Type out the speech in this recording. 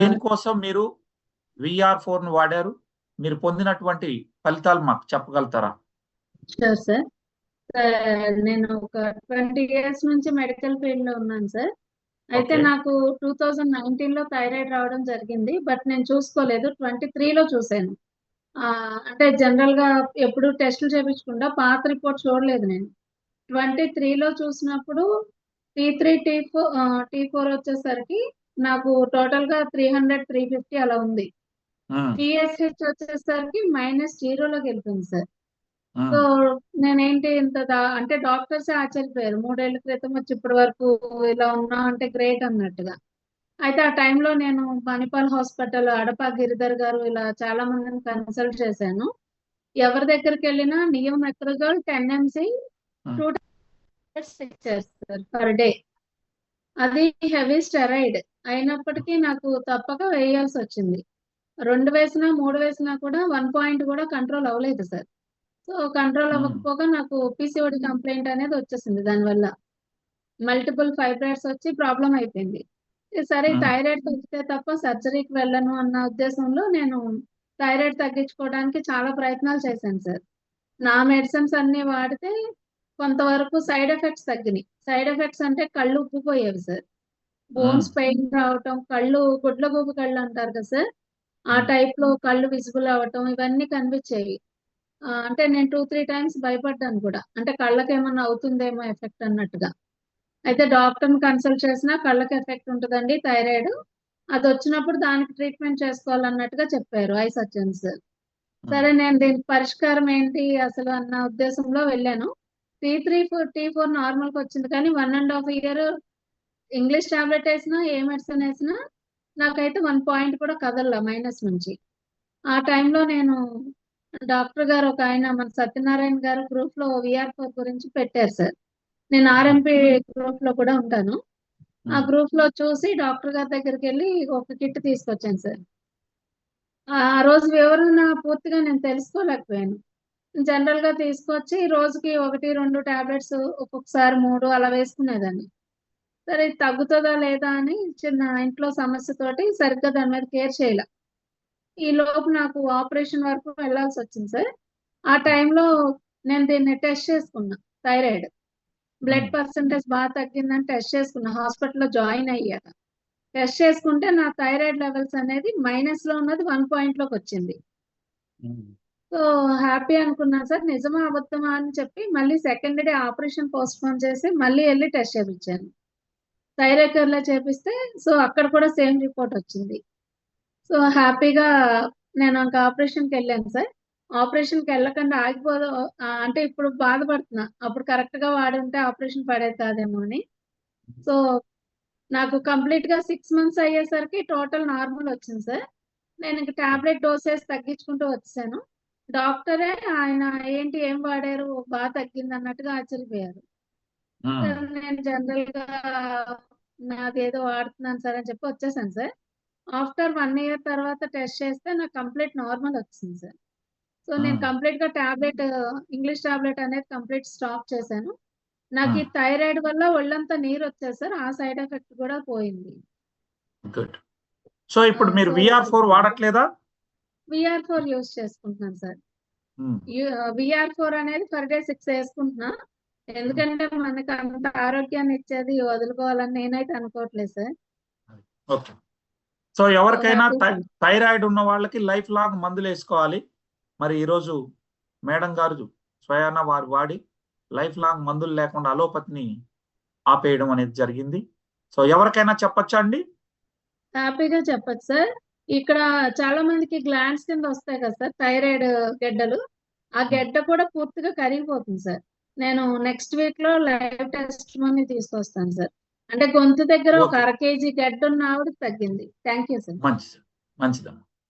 దేనికోసం మీరు VR4 ను వాడారు? మీరు పొందినటువంటి ఫలితాలు మాకు చెప్పగలుగుతారా? Sure sir. నేను ఒక 20 ఇయర్స్ నుంచి మెడికల్ ఫీల్డ్ లో ఉన్నాను సార్. అయితే ఓకే. నాకు 2019లో థైరాయిడ్ రావడం జరిగింది. బట్ నేను చూసుకోలేదు. 23లో చూసాను. అంటే జనరల్ గా ఎప్పుడు టెస్టులు చేపించకుండా పాత రిపోర్ట్ చూడలేదు నేను. 23లో చూసినప్పుడు T3 T4 వచ్చేసరికి నాకు టోటల్ గా 300 350 అలా ఉంది. TSH వచ్చేసరికి -0లోకి వెళ్తుంది సార్. సో నేనేంటి అంటే డాక్టర్స్ ఆశ్చర్యపోయారు. 3 ఏళ్ల క్రితం వచ్చి ఇప్పటి వరకు ఇలా ఉన్నా అంటే గ్రేట్ అన్నట్టుగా. అయితే ఆ టైంలో నేను మణిపాల్ హాస్పిటల్ అడపా గిరిధర్ గారు ఇలా చాలా మందిని కన్సల్ట్ చేశాను. ఎవరి దగ్గరికి వెళ్ళినా నియోమెట్రజోల్ 10 mg 2 tablets ఇచ్చారు సార్ పర్ డే. అది హెవీ స్టెరాయిడ్ అయినప్పటికీ నాకు తప్పక వేయాల్సి వచ్చింది. 2 వేసినా 3 వేసినా కూడా 1 పాయింట్ కూడా కంట్రోల్ అవ్వలేదు సార్. సో కంట్రోల్ అవ్వకపోగా నాకు PCOD కంప్లైంట్ అనేది వచ్చేసింది. దానివల్ల మల్టిపుల్ ఫైబ్రాయిడ్స్ వచ్చి ప్రాబ్లం అయిపోయింది. సరే థైరాయిడ్ తగ్గితే తప్ప సర్జరీకి వెళ్ళను అన్న ఉద్దేశంలో నేను థైరాయిడ్ తగ్గించుకోవడానికి చాలా ప్రయత్నాలు చేశాను సార్. నా మెడిసిన్స్ అన్ని వాడితే కొంతవరకు సైడ్ ఎఫెక్ట్స్ తగ్గినాయి. సైడ్ ఎఫెక్ట్స్ అంటే కళ్ళు ఉబ్బిపోయేవి సార్. బోన్స్ పెయిన్ రావటం, కళ్ళు గుడ్లగూబ కళ్ళు అంటారు కదా సార్, ఆ టైప్ లో కళ్ళు విజిబుల్ అవ్వటం ఇవన్నీ కనిపించేవి. అంటే నేను 2-3 టైమ్స్ భయపడ్డాను కూడా. అంటే కళ్ళకి ఏమన్నా అవుతుందేమో ఎఫెక్ట్ అన్నట్టుగా. అయితే డాక్టర్ని కన్సల్ట్ చేసినా కళ్ళకి ఎఫెక్ట్ ఉంటుందండి థైరాయిడ్. అది వచ్చినప్పుడు దానికి ట్రీట్మెంట్ చేసుకోవాలన్నట్టుగా చెప్పారు ఐ సర్జన్స్. సరే నేను దీనికి పరిష్కారం ఏంటి అసలు అన్న ఉద్దేశంలో వెళ్ళాను. T3 T4 నార్మల్ కి వచ్చింది కానీ 1.5 year ఇంగ్లీష్ టాబ్లెట్ వేసినా ఏ మెడిసిన్ వేసినా నాకైతే 1 పాయింట్ కూడా కదల్లా మైనస్ నుంచి. ఆ టైంలో నేను డాక్టర్ గారు ఒక ఆయన మన సత్యనారాయణ గారు గ్రూప్ లో VR4 గురించి పెట్టారు సార్. నేను RMP గ్రూప్ లో కూడా ఉంటాను. ఆ గ్రూప్ లో చూసి డాక్టర్ గారి దగ్గరికి వెళ్ళి ఒక కిట్ తీసుకొచ్చాను సార్. ఆ రోజు వివరణ పూర్తిగా నేను తెలుసుకోలేకపోయాను. జనరల్ గా తీసుకొచ్చి రోజుకి 1-2 టాబ్లెట్స్ ఒక్కొక్కసారి 3 అలా వేసుకునేదాన్ని. సరే ఇది తగ్గుతుందా లేదా అని చిన్న ఇంట్లో సమస్యతోటి సరిగ్గా దాని మీద కేర్ చేయాల. ఈ లోపు నాకు ఆపరేషన్ వరకు వెళ్ళాల్సి వచ్చింది సార్. ఆ టైంలో నేను దీన్ని టెస్ట్ చేసుకున్నా థైరాయిడ్. బ్లడ్ పర్సంటేజ్ బాగా తగ్గిందని టెస్ట్ చేసుకున్నా హాస్పిటల్లో జాయిన్ అయ్యాక. టెస్ట్ చేసుకుంటే నా థైరాయిడ్ లెవెల్స్ అనేది మైనస్ లో ఉన్నది 1 పాయింట్ లోకి వచ్చింది. సో హ్యాపీ అనుకున్నాను సార్. నిజమా అబద్ధమా అని చెప్పి మళ్ళీ second day operation post phone చేసి మళ్ళీ వెళ్ళి టెస్ట్ చేయించాను. థైరాయిడ్ లో చేపిస్తే సో అక్కడ కూడా సేమ్ రిపోర్ట్ వచ్చింది. సో హ్యాపీగా నేను ఇంకా ఆపరేషన్కి వెళ్ళాను సార్. ఆపరేషన్కి వెళ్ళకుండా ఆగిపోదు అంటే ఇప్పుడు బాధపడుతున్నా. అప్పుడు కరెక్ట్ గా వాడి ఉంటే ఆపరేషన్ పడేది కాదేమో అని. సో నాకు కంప్లీట్ గా 6 months అయ్యేసరికి టోటల్ నార్మల్ వచ్చింది సార్. నేను ఇంక టాబ్లెట్ డోసెస్ తగ్గించుకుంటూ వచ్చాను. డాక్టరే ఆయన ఏంటి ఏం వాడారు బాగా తగ్గింది అన్నట్టుగా ఆశ్చర్యపోయారు. నేను జనరల్ గా నాదేదో వాడుతున్నాను సార్ అని చెప్పి వచ్చేసాను సార్. ఆఫ్టర్ 1 year తర్వాత టెస్ట్ చేస్తే నాకు కంప్లీట్ నార్మల్ వచ్చింది సార్. సో నేను కంప్లీట్ గా టాబ్లెట్ ఇంగ్లీష్ టాబ్లెట్ అనేది కంప్లీట్ స్టాప్ చేశాను. నాకు ఈ థైరాయిడ్ వల్ల ఒళ్ళంతా నీరు వచ్చేది సార్. ఆ సైడ్ ఎఫెక్ట్ కూడా పోయింది. గుడ్. సో ఇప్పుడు మీరు VR4 వాడట్లేదా? VR4 యూజ్ చేసుకుంటున్నాను సార్. VR4 అనేది పర్ డే 6 వేసుకుంటున్నా. ఎందుకంటే మనకు అంత ఆరోగ్యాన్ని ఇచ్చేది వదులుకోవాలని నేనైతే అనుకోవట్లేదు సార్. ఓకే. సో ఎవరికైనా థైరాయిడ్ ఉన్న వాళ్ళకి లైఫ్ లాంగ్ మందులు వేసుకోవాలి. మరి ఈరోజు మేడం గారు స్వయాన వారు వాడి లైఫ్ లాంగ్ మందులు లేకుండా అలోపతిని ఆపేయడం అనేది జరిగింది. సో ఎవరికైనా చెప్పచ్చా అండి? హ్యాపీగా చెప్పచ్చు సార్. ఇక్కడ చాలా మందికి గ్లాండ్స్ కింద వస్తాయి కదా సార్ థైరాయిడ్ గెడ్డలు. ఆ గెడ్డ కూడా పూర్తిగా కరిగిపోతుంది సార్. నేను నెక్స్ట్ వీక్ లో లైవ్ టెస్ట్ మనీ తీసుకొస్తాను సార్. అంటే గొంతు దగ్గర ఒక 1/2 kg గెడ్డ ఉన్న ఆవిడకి తగ్గింది. Thank you sir. మంచిదమ్మా.